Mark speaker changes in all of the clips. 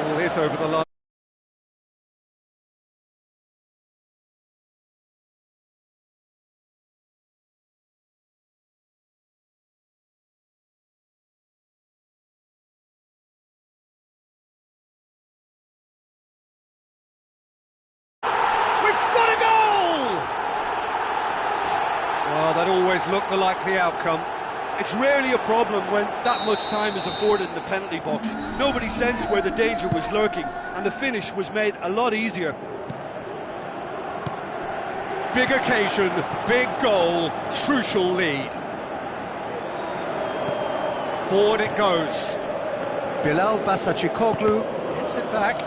Speaker 1: Ball is over the line. Well, that always looked the likely outcome.
Speaker 2: It's rarely a problem when that much time is afforded in the penalty box. Nobody sensed where the danger was lurking, and the finish was made a lot easier.
Speaker 1: Big occasion, big goal, crucial lead. Forward it goes.
Speaker 3: Bilal Basacikoglu
Speaker 1: Hits it back.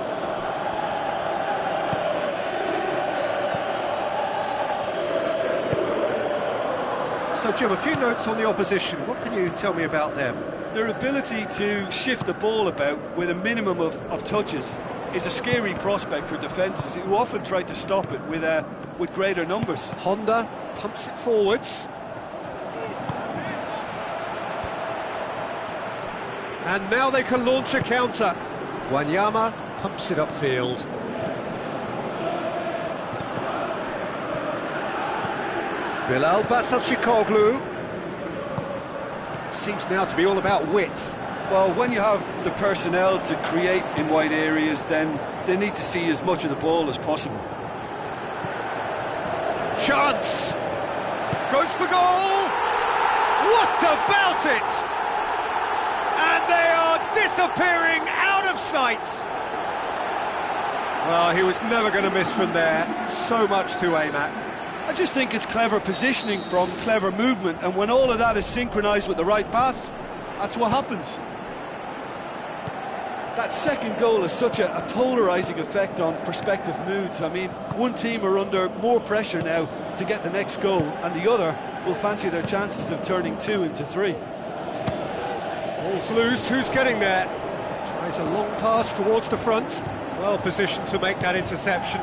Speaker 1: So, Jim, a few notes on the opposition. What can you tell me about them?
Speaker 2: Their ability to shift the ball about with a minimum of touches is a scary prospect for defences who often try to stop it with greater numbers.
Speaker 1: Honda pumps it forwards. And now they can launch a counter.
Speaker 3: Wanyama pumps it upfield. Bilal Basacikoglu.
Speaker 1: Seems now to be all about width.
Speaker 2: Well, when you have the personnel to create in wide areas, then they need to see as much of the ball as possible.
Speaker 1: Chance! Goes for goal! What about it? And they are disappearing out of sight! Well, he was never going to miss from there. So much to aim at.
Speaker 2: I just think it's clever positioning from clever movement, and when all of that is synchronised with the right pass, that's what happens. That second goal has such a polarising effect on prospective moods. I mean, one team are under more pressure now to get the next goal, and the other will fancy their chances of turning 2 into 3.
Speaker 1: Ball's loose, who's getting there? Tries a long pass towards the front. Well positioned to make that interception.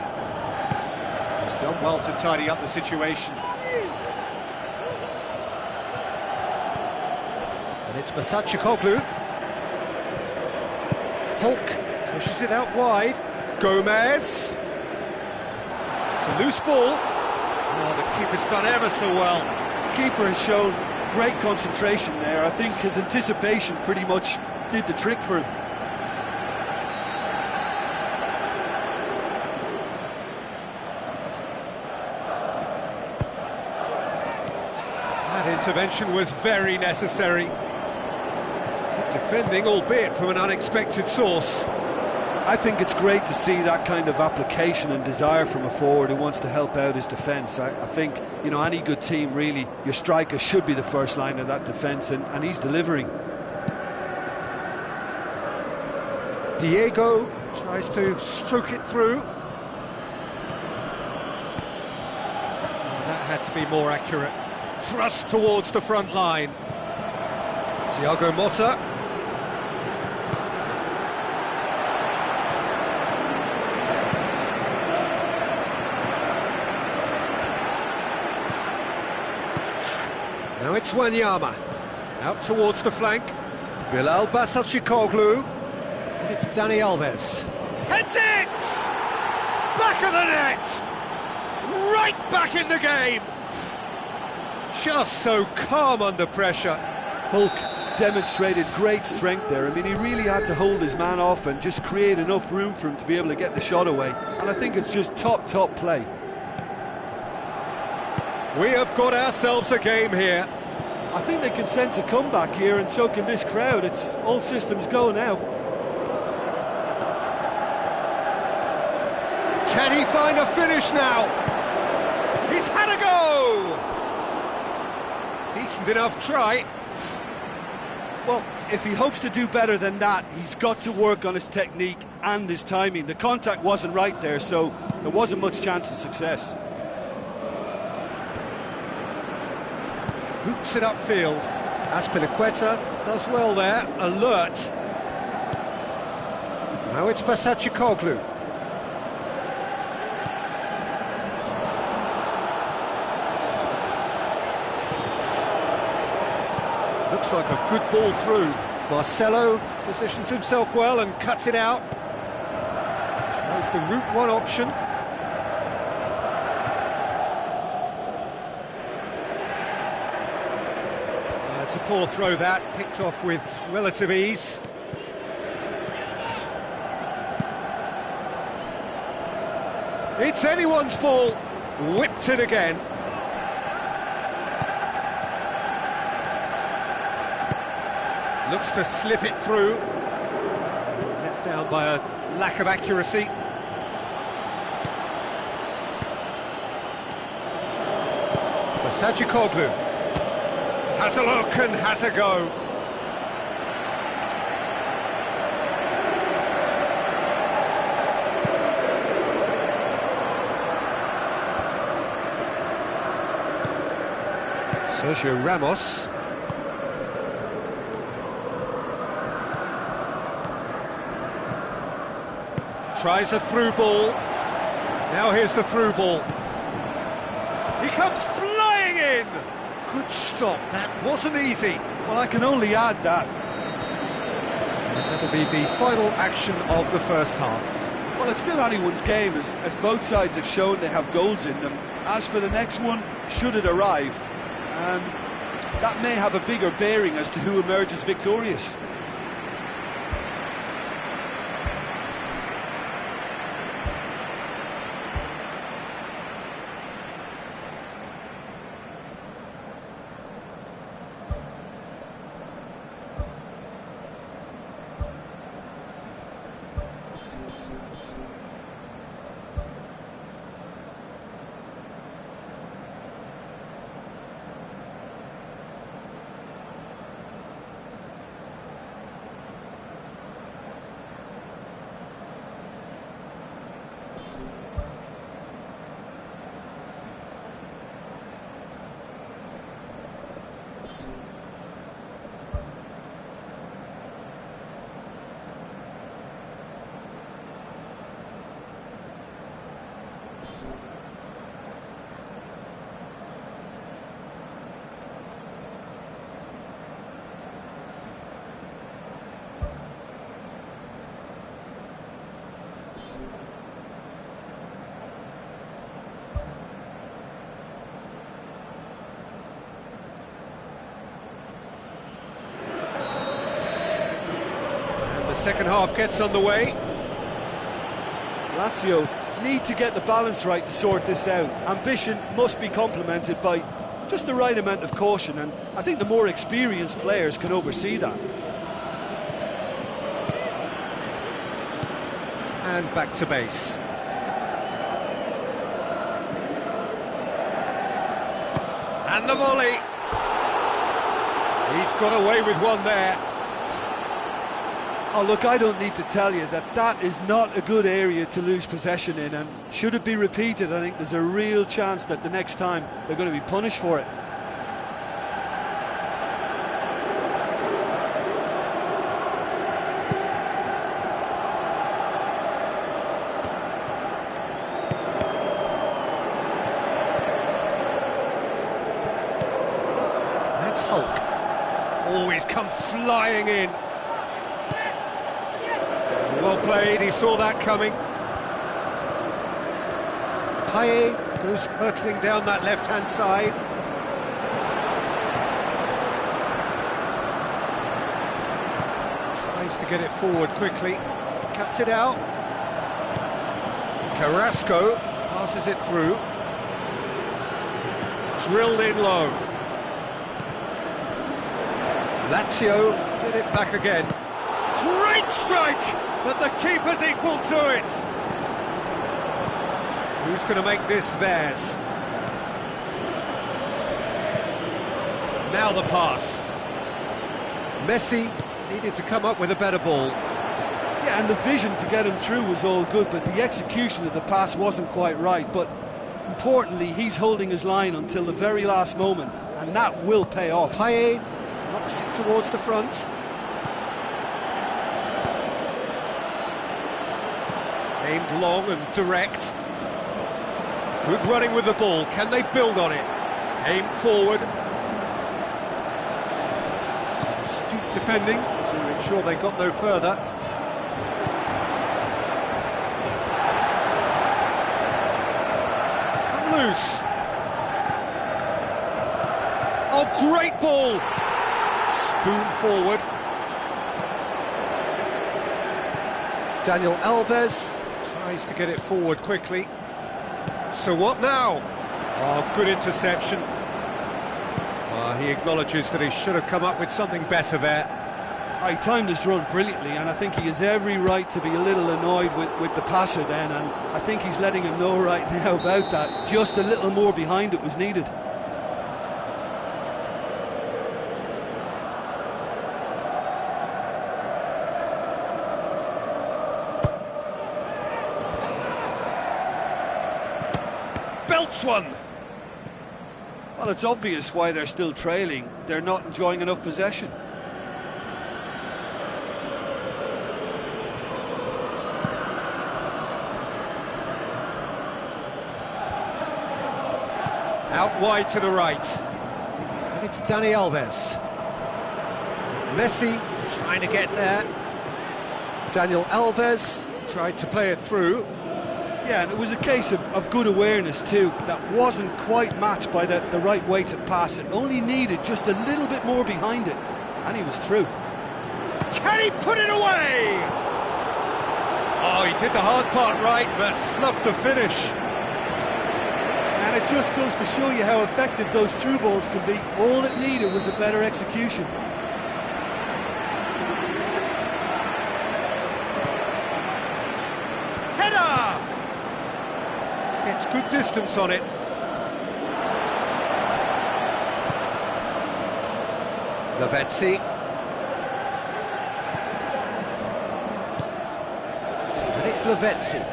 Speaker 1: He's done well to tidy up the situation.
Speaker 3: And it's Basacikoglu.
Speaker 1: Hulk pushes it out wide. Gomez. It's a loose ball. Oh, the keeper's done ever so well.
Speaker 2: The keeper has shown great concentration there. I think his anticipation pretty much did the trick for him.
Speaker 1: That intervention was very necessary. Good defending, albeit from an unexpected source.
Speaker 2: I think it's great to see that kind of application and desire from a forward who wants to help out his defence. I think, you know, any good team, really, your striker should be the first line of that defence, and he's delivering.
Speaker 1: Diego tries to stroke it through. Oh, that had to be more accurate. Thrust towards the front line. Thiago Motta. Now it's Wanyama. Out towards the flank.
Speaker 3: Bilal Basacikoglu. And it's Dani Alves.
Speaker 1: Heads it! Back of the net! Right back in the game! Just so calm under pressure.
Speaker 2: Hulk demonstrated great strength there. I mean, he really had to hold his man off and just create enough room for him to be able to get the shot away. And I think it's just top play.
Speaker 1: We have got ourselves a game here.
Speaker 2: I think they can sense a comeback here, and so can this crowd. It's all systems go now.
Speaker 1: Can he find a finish now? He's had a go! Decent enough try.
Speaker 2: Well, if he hopes to do better than that, he's got to work on his technique and his timing. The contact wasn't right there, so there wasn't much chance of success.
Speaker 1: Boots it upfield. Azpilicueta does well there, alert. Now it's Basacikoglu. Looks like a good ball through. Marcelo positions himself well and cuts it out. Tries the route one option. It's a poor throw that, picked off with relative ease. It's anyone's ball, whipped it again. Looks to slip it through. Let down by a lack of accuracy. Basacikoglu has a look and has a go. Sergio Ramos. Tries a through ball. Now here's the through ball. He comes flying in! Good stop, that wasn't easy.
Speaker 2: Well, I can only add that.
Speaker 1: That'll be the final action of the first half.
Speaker 2: Well, it's still anyone's game, as both sides have shown they have goals in them. As for the next one, should it arrive, that may have a bigger bearing as to who emerges victorious.
Speaker 1: Second half gets underway.
Speaker 2: Lazio need to get the balance right to sort this out. Ambition must be complemented by just the right amount of caution, and I think the more experienced players can oversee that.
Speaker 1: And back to base. And the volley. He's got away with one there.
Speaker 2: Oh, look, I don't need to tell you that that is not a good area to lose possession in, and should it be repeated, I think there's a real chance that the next time they're going to be punished for it.
Speaker 1: That's Hulk. Oh, he's come flying in. Well played, he saw that coming. Paye goes hurtling down that left-hand side. Tries to get it forward quickly. Cuts it out. Carrasco passes it through. Drilled in low. Lazio get it back again. Great strike! But the keeper's equal to it. Who's going to make this theirs? Now the pass. Messi needed to come up with a better ball.
Speaker 2: Yeah, and the vision to get him through was all good, but the execution of the pass wasn't quite right. But importantly, he's holding his line until the very last moment, and that will pay off.
Speaker 1: Paye knocks it towards the front. Aimed long and direct. Good running with the ball. Can they build on it? Aimed forward. Some astute defending to ensure they got no further. loose. Oh, great ball! Spoon forward.
Speaker 3: Daniel Alves.
Speaker 1: Tries to get it forward quickly. So what now? Oh, good interception. He acknowledges that he should have come up with something better there.
Speaker 2: He timed this run brilliantly, and I think he has every right to be a little annoyed with the passer then, and I think he's letting him know right now about that. Just a little more behind it was needed.
Speaker 1: Belts one!
Speaker 2: Well, it's obvious why they're still trailing. They're not enjoying enough possession.
Speaker 1: Out wide to the right.
Speaker 3: And it's Dani Alves. Messi trying to get there. Daniel Alves
Speaker 1: Tried to play it through.
Speaker 2: Yeah, and it was a case of good awareness too. That wasn't quite matched by the right weight of pass. It only needed just a little bit more behind it, and he was through.
Speaker 1: Can he put it away? Oh, he did the hard part right, but fluffed the finish.
Speaker 2: And it just goes to show you how effective those through balls can be. All it needed was a better execution.
Speaker 1: Header! Gets good distance on it.
Speaker 3: Lavezzi. And it's Lavezzi.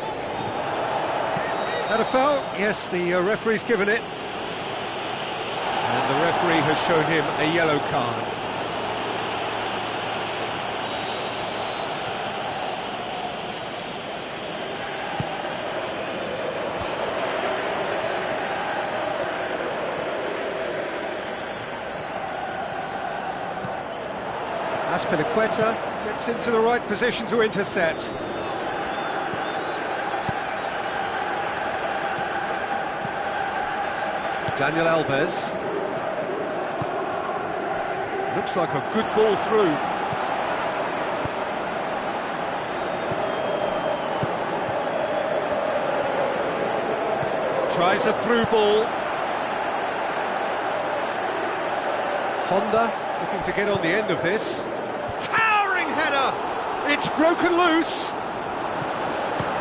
Speaker 1: That a foul? Yes, the referee's given it. And the referee has shown him a yellow card. Azpilicueta gets into the right position to intercept.
Speaker 3: Daniel Alves.
Speaker 1: Looks like a good ball through. Tries a through ball. Honda looking to get on the end of this. Towering header! It's broken loose!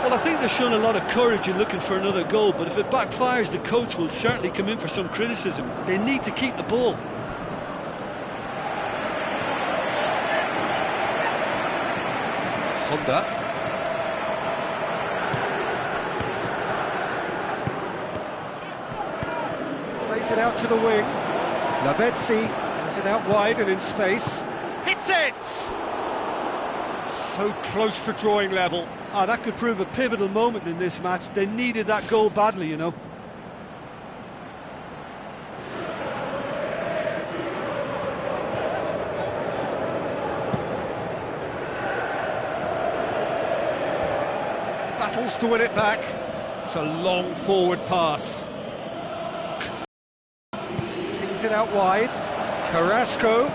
Speaker 2: Well, I think they're showing a lot of courage in looking for another goal, but if it backfires, the coach will certainly come in for some criticism. They need to keep the ball.
Speaker 3: Honda.
Speaker 1: Plays it out to the wing. Lavezzi has it out wide and in space. Hits it! So close to drawing level.
Speaker 2: That could prove a pivotal moment in this match. They needed that goal badly, you know.
Speaker 1: Battles to win it back. It's a long forward pass. Kings it out wide. Carrasco.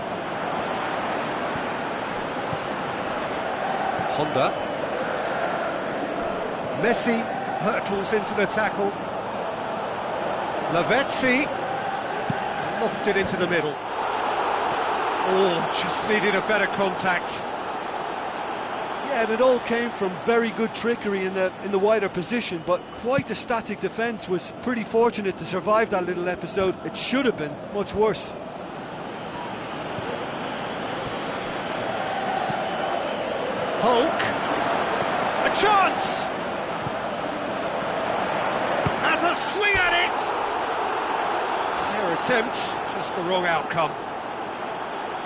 Speaker 3: Honda.
Speaker 1: Messi hurtles into the tackle. Lavezzi lofted into the middle. Oh, just needed a better contact.
Speaker 2: Yeah, and it all came from very good trickery in the wider position, but quite a static defence. Was pretty fortunate to survive that little episode. It should have been much worse.
Speaker 1: Hulk. A chance! Has a swing at it! Fair attempt, just the wrong outcome.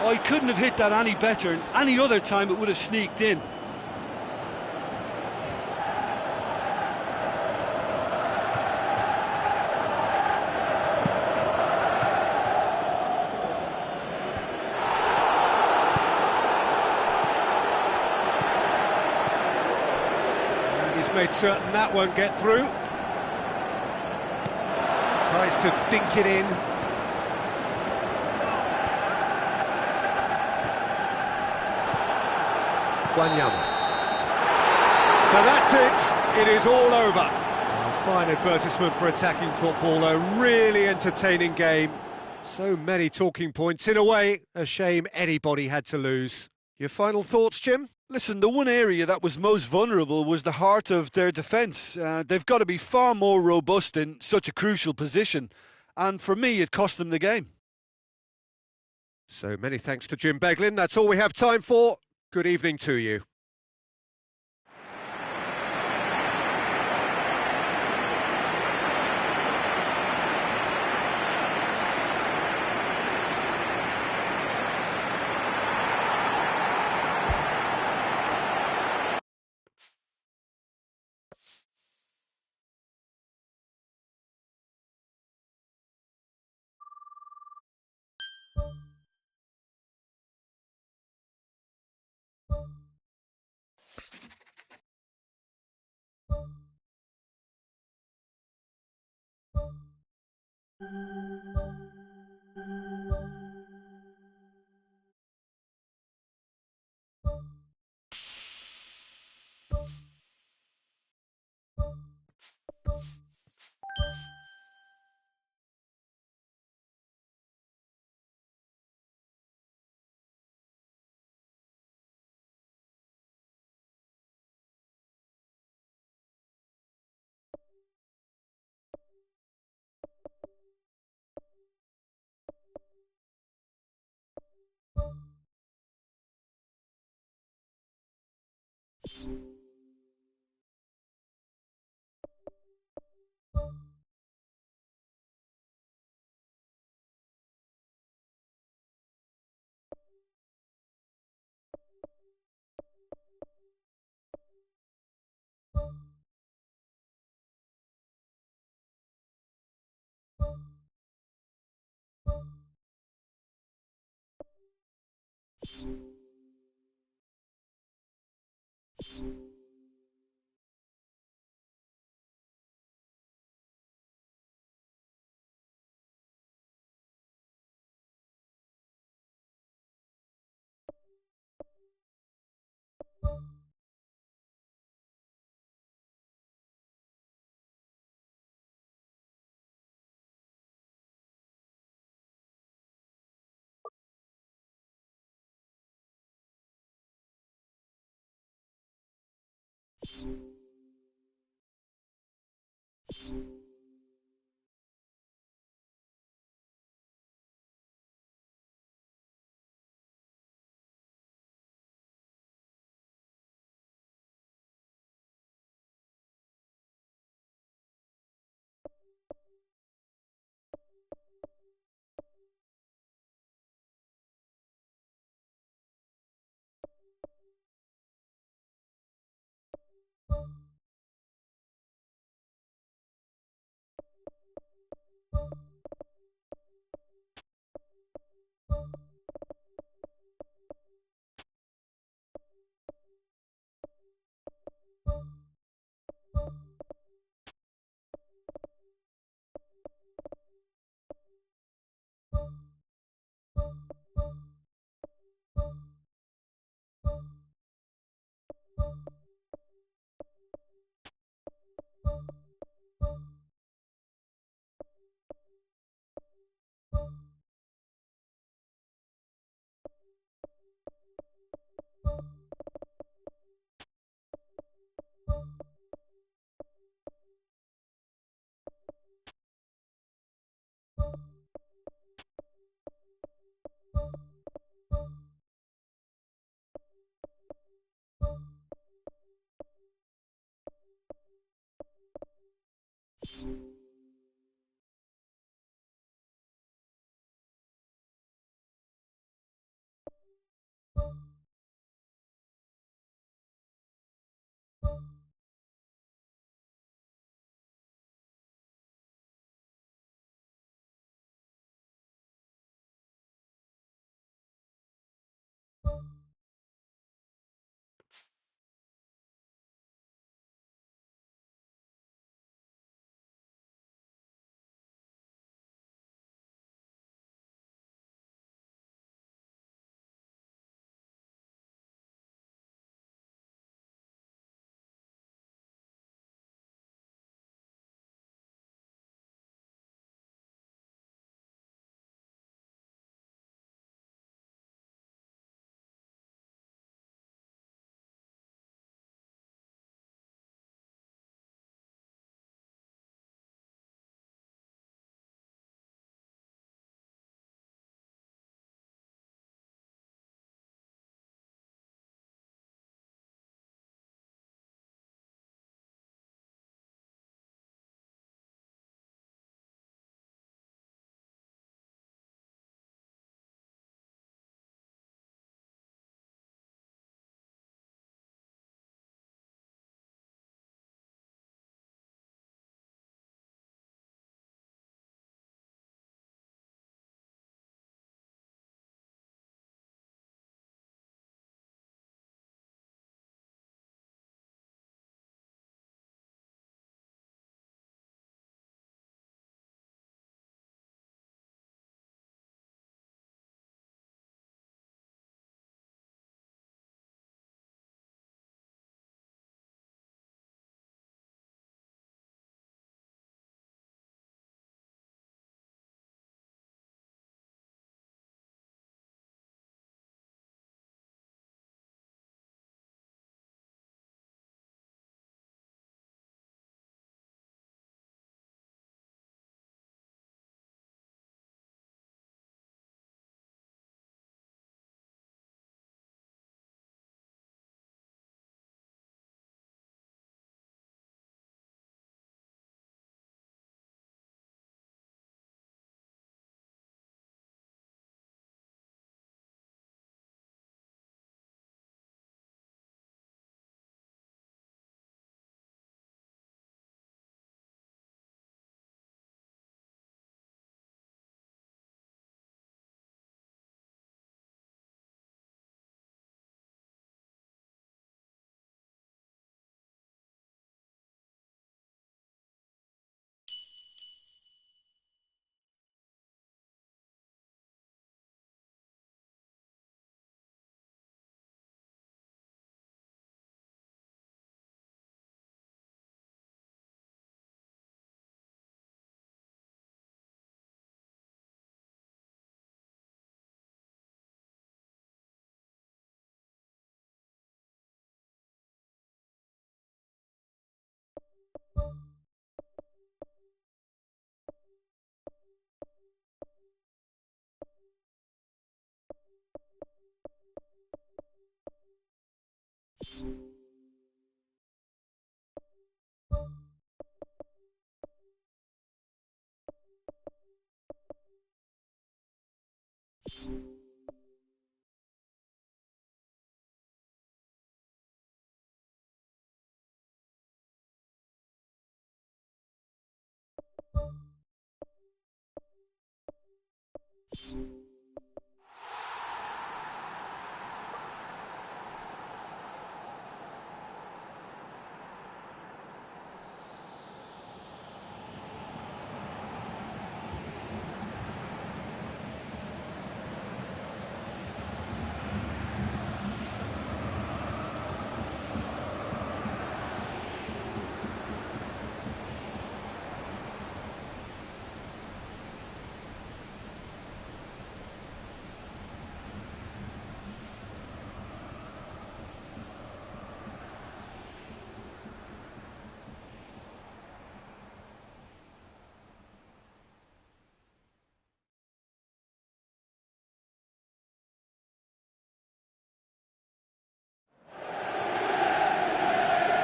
Speaker 2: Oh, he couldn't have hit that any better. Any other time it would have sneaked in.
Speaker 1: And he's made certain that won't get through. Tries to dink it in.
Speaker 3: Wanyama.
Speaker 1: So that's it. It is all over. A fine advertisement for attacking football. A really entertaining game. So many talking points. In a way, a shame anybody had to lose. Your final thoughts, Jim?
Speaker 2: Listen, the one area that was most vulnerable was the heart of their defence. They've got to be far more robust in such a crucial position. And for me, it cost them the game.
Speaker 1: So many thanks to Jim Beglin. That's all we have time for. Good evening to you.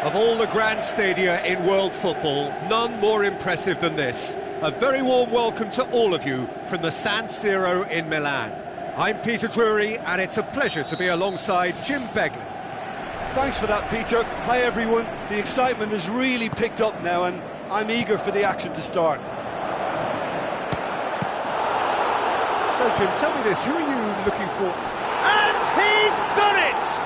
Speaker 1: Of all the grand stadia in world football, none more impressive than this. A very warm welcome to all of you from the San Siro in Milan. I'm Peter Drury, and it's a pleasure to be alongside Jim Begley.
Speaker 2: Thanks for that, Peter. Hi, everyone. The excitement has really picked up now, and I'm eager for the action to start.
Speaker 1: So, Jim, tell me this, who are you looking for? And he's done it!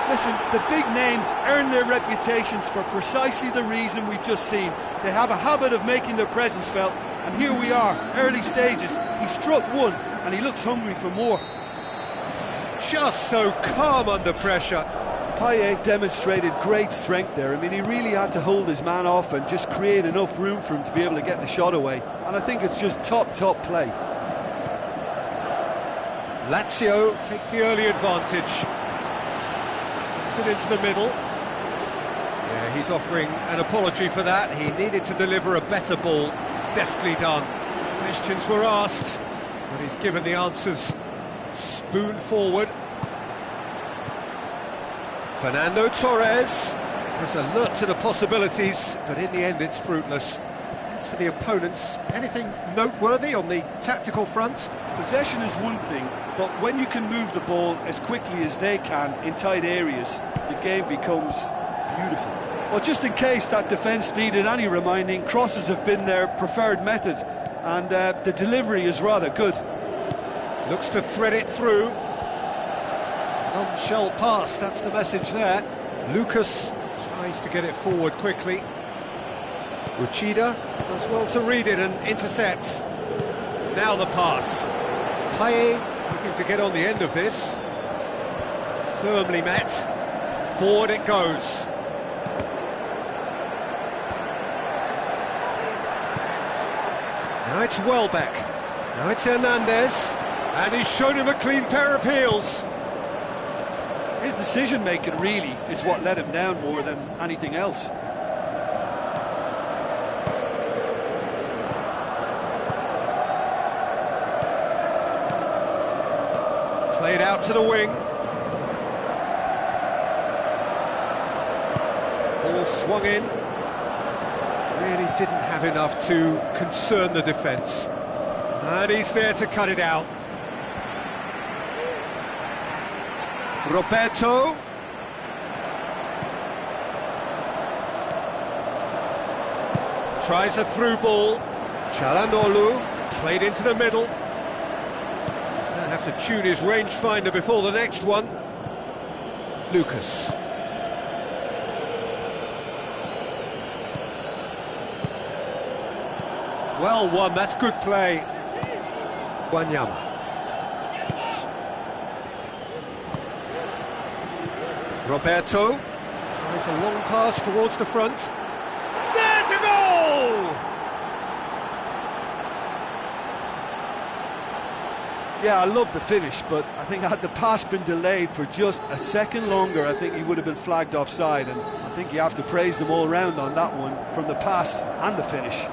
Speaker 2: Listen, the big names earn their reputations for precisely the reason we've just seen. They have a habit of making their presence felt, and here we are, early stages. He struck one, and he looks hungry for more.
Speaker 1: Just so calm under pressure.
Speaker 2: Payet demonstrated great strength there. I mean, he really had to hold his man off and just create enough room for him to be able to get the shot away. And I think it's just top play.
Speaker 1: Lazio take the early advantage. It into the middle. Yeah, he's offering an apology for that. He needed to deliver a better ball. Deftly done. Questions were asked, but he's given the answers. Spoon forward. Fernando Torres is alert to the possibilities, but in the end it's fruitless. As for the opponents, anything noteworthy on the tactical front?
Speaker 2: Possession is one thing, but when you can move the ball as quickly as they can in tight areas, the game becomes beautiful. Well, just in case that defence needed any reminding, crosses have been their preferred method, and the delivery is rather good.
Speaker 1: Looks to thread it through. Non-shell pass, that's the message there. Lucas tries to get it forward quickly. Uchida does well to read it and intercepts. Now the pass. Payet looking to get on the end of this. Firmly met. Forward it goes. Now it's Welbeck. Now it's Hernandez. And he's shown him a clean pair of heels.
Speaker 2: His decision-making really is what let him down more than anything else.
Speaker 1: Played out to the wing. Ball swung in. Really didn't have enough to concern the defence. And he's there to cut it out. Roberto. Tries a through ball. Çalhanoğlu played into the middle. He's going to have to tune his rangefinder before the next one. Lucas. Well won, that's good play. Wanyama. Roberto tries a long pass towards the front. There's a goal!
Speaker 2: Yeah, I love the finish, but I think had the pass been delayed for just a second longer, I think he would have been flagged offside, and I think you have to praise them all round on that one, from the pass and the finish.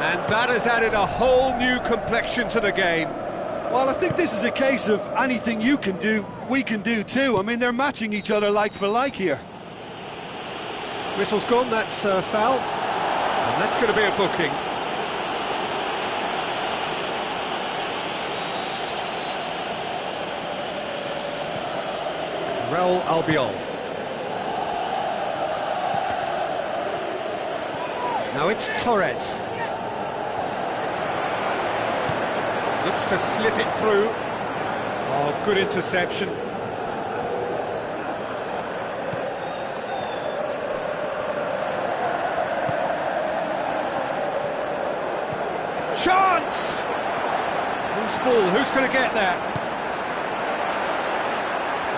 Speaker 1: And that has added a whole new complexion to the game.
Speaker 2: Well, I think this is a case of anything you can do, we can do too. I mean, they're matching each other like for like here.
Speaker 1: Whistle's gone, that's foul. And that's going to be a booking. Real Albiol. Now it's Torres. Looks to slip it through. Oh, good interception. Chance! Who's ball? Who's going to get that?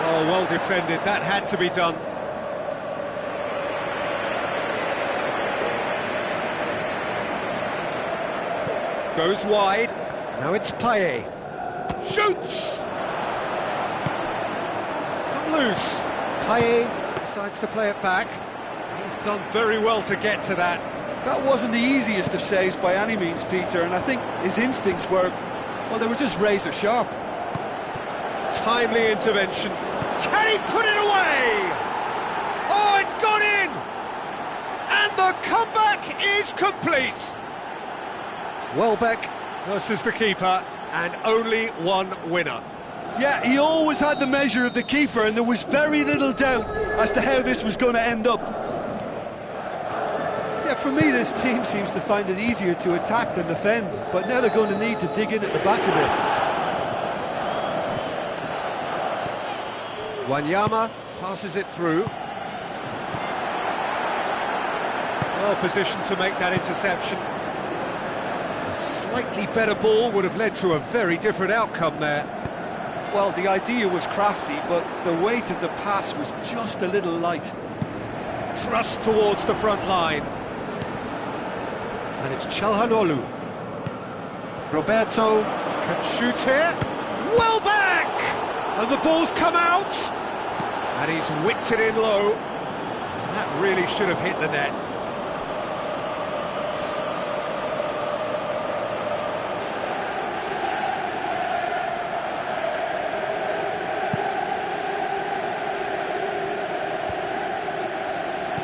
Speaker 1: Oh, well defended. That had to be done. Goes wide. Now it's Payet. Shoots! It's come loose. Payet decides to play it back. He's done very well to get to that.
Speaker 2: That wasn't the easiest of saves by any means, Peter, and I think his instincts were, well, they were just razor sharp.
Speaker 1: Timely intervention. Can he put it away? Oh, it's gone in! And the comeback is complete. Welbeck versus the keeper, and only one winner.
Speaker 2: Yeah, he always had the measure of the keeper, and there was very little doubt as to how this was going to end up. Yeah, for me, this team seems to find it easier to attack than defend, but now they're going to need to dig in at the back a bit.
Speaker 1: Wanyama passes it through. Well positioned to make that interception. A slightly better ball would have led to a very different outcome there.
Speaker 2: Well, the idea was crafty, but the weight of the pass was just a little light.
Speaker 1: Thrust towards the front line. And it's Çalhanoğlu. Roberto can shoot here. Welbeck! And the ball's come out. And he's whipped it in low. That really should have hit the net.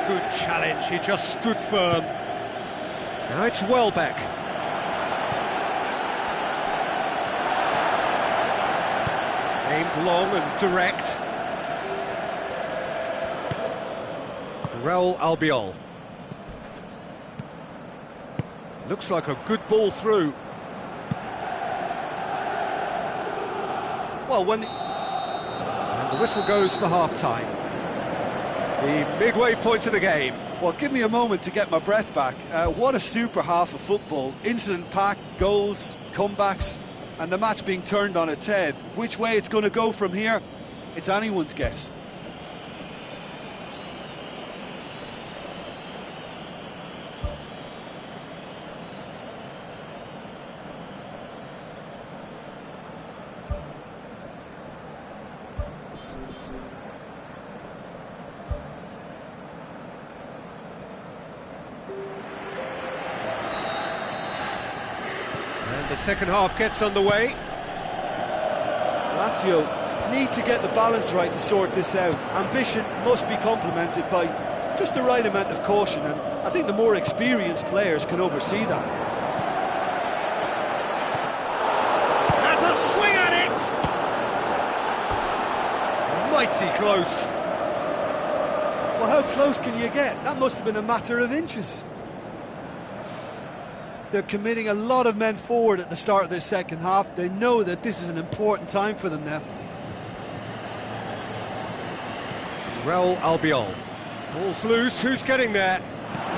Speaker 1: Good challenge, he just stood firm. Now it's Welbeck. Aimed long and direct. Real Albiol. Looks like a good ball through.
Speaker 2: Well, when...
Speaker 1: And the whistle goes for half-time. The midway point of the game.
Speaker 2: Well, give me a moment to get my breath back. What a super half of football. Incident-packed, goals, comebacks, and the match being turned on its head. Which way it's going to go from here, it's anyone's guess.
Speaker 1: The second half gets underway.
Speaker 2: Lazio need to get the balance right to sort this out. Ambition must be complemented by just the right amount of caution, and I think the more experienced players can oversee that.
Speaker 1: Has a swing at it! Mighty close.
Speaker 2: Well, how close can you get? That must have been a matter of inches. They're committing a lot of men forward at the start of this second half. They know that this is an important time for them now.
Speaker 1: Real Albiol. Ball's loose, who's getting there?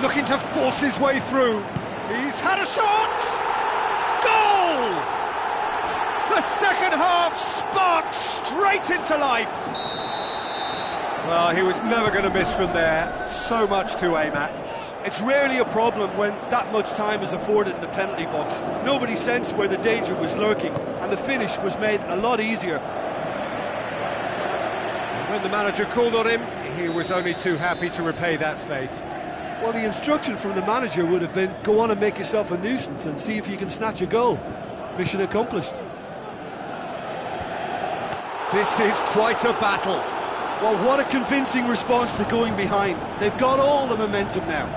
Speaker 1: Looking to force his way through. He's had a shot! Goal! The second half sparked straight into life. Well, he was never going to miss from there. So much to aim at.
Speaker 2: It's rarely a problem when that much time is afforded in the penalty box. Nobody sensed where the danger was lurking, and the finish was made a lot easier.
Speaker 1: When the manager called on him, he was only too happy to repay that faith.
Speaker 2: Well, the instruction from the manager would have been, go on and make yourself a nuisance and see if you can snatch a goal. Mission accomplished.
Speaker 1: This is quite a battle.
Speaker 2: Well, what a convincing response to going behind. They've got all the momentum now.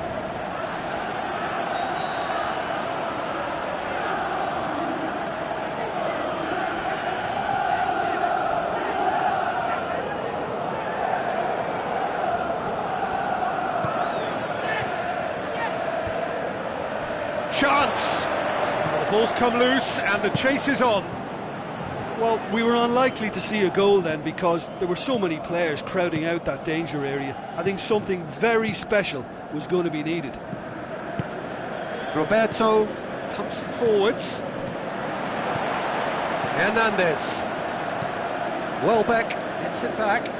Speaker 1: Chance! The ball's come loose and the chase is on.
Speaker 2: Well, we were unlikely to see a goal then because there were so many players crowding out that danger area. I think something very special was going to be needed.
Speaker 1: Roberto pumps it forwards. Hernandez. Welbeck gets it back.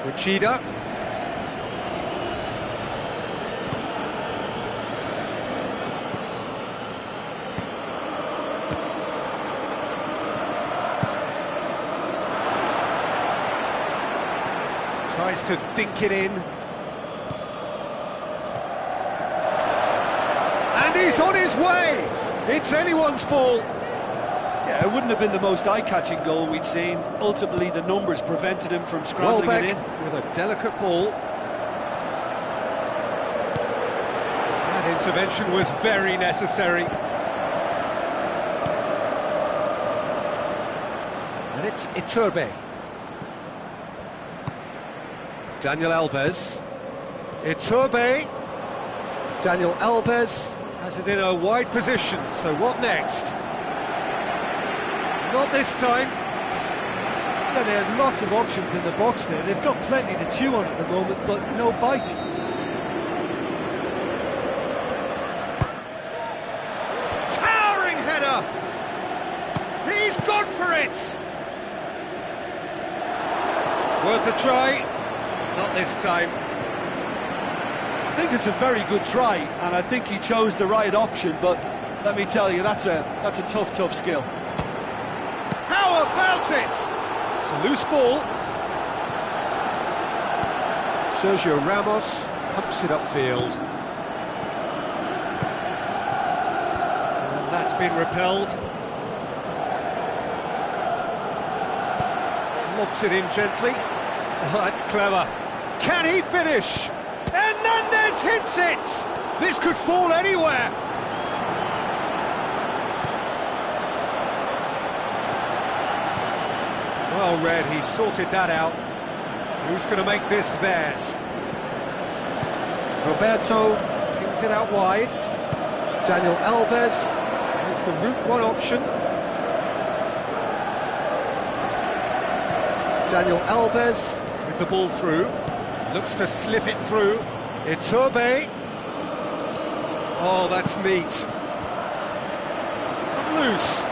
Speaker 1: Uchida. Tries to dink it in. And he's on his way! It's anyone's ball.
Speaker 2: Yeah, it wouldn't have been the most eye-catching goal we'd seen. Ultimately, the numbers prevented him from scrambling
Speaker 1: Welbeck
Speaker 2: it in.
Speaker 1: with a delicate ball. That intervention was very necessary. And it's Iturbe. Daniel Alves. Iturbe. Daniel Alves has it in a wide position, so what next? Not this time.
Speaker 2: Yeah, they had lots of options in the box there. They've got plenty to chew on at the moment, but no bite.
Speaker 1: Towering header! He's gone for it! Worth a try. Not this time.
Speaker 2: I think it's a very good try, and I think he chose the right option, but let me tell you, that's a tough skill.
Speaker 1: How about it? It's a loose ball. Sergio Ramos pumps it upfield. And that's been repelled. Lobs it in gently. Oh, that's clever. Can he finish? Hernandez hits it! This could fall anywhere. Well read, he sorted that out. Who's going to make this theirs? Roberto pings it out wide. Daniel Alves tries the route one option. Daniel Alves with the ball through, looks to slip it through. Iturbe. Oh, that's neat. It's come loose.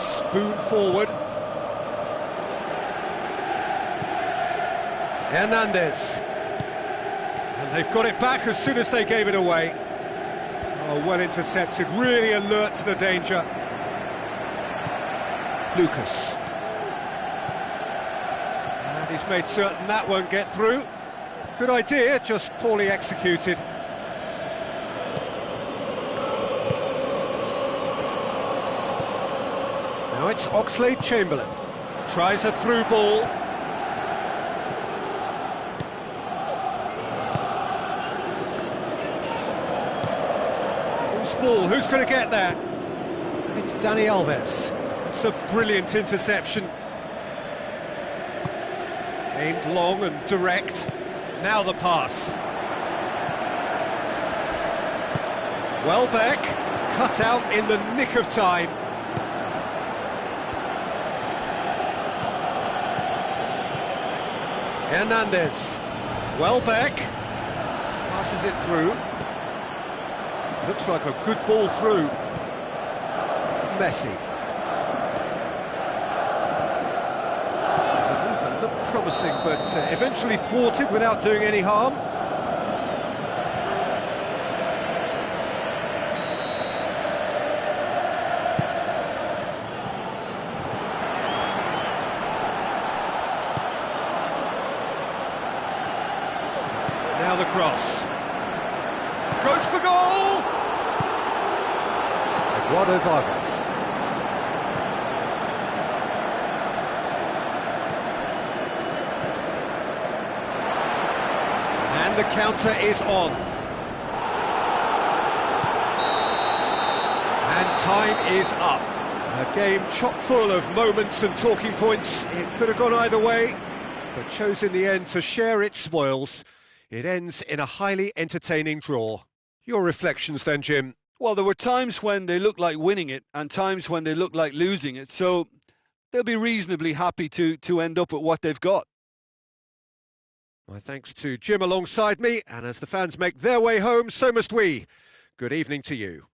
Speaker 1: Spoon forward. Hernandez. And they've got it back as soon as they gave it away. Oh, well intercepted, really alert to the danger. Lucas. And he's made certain that won't get through. Good idea, just poorly executed. Now it's Oxlade-Chamberlain. Tries a through ball. Ball. Who's going to get there? And it's Dani Alves. It's a brilliant interception. Aimed long and direct. Now the pass. Welbeck cut out in the nick of time. Hernandez. Welbeck Passes it through. Looks like a good ball through. Messi. There's a move that looked promising, but eventually thwarted without doing any harm. Now the cross. Goes for goal!
Speaker 3: Eduardo Vargas.
Speaker 1: And the counter is on. And time is up. A game chock full of moments and talking points. It could have gone either way, but chose in the end to share its spoils. It ends in a highly entertaining draw. Your reflections then, Jim?
Speaker 2: Well, there were times when they looked like winning it and times when they looked like losing it, so they'll be reasonably happy to end up with what they've got.
Speaker 1: My thanks to Jim alongside me, and as the fans make their way home, so must we. Good evening to you.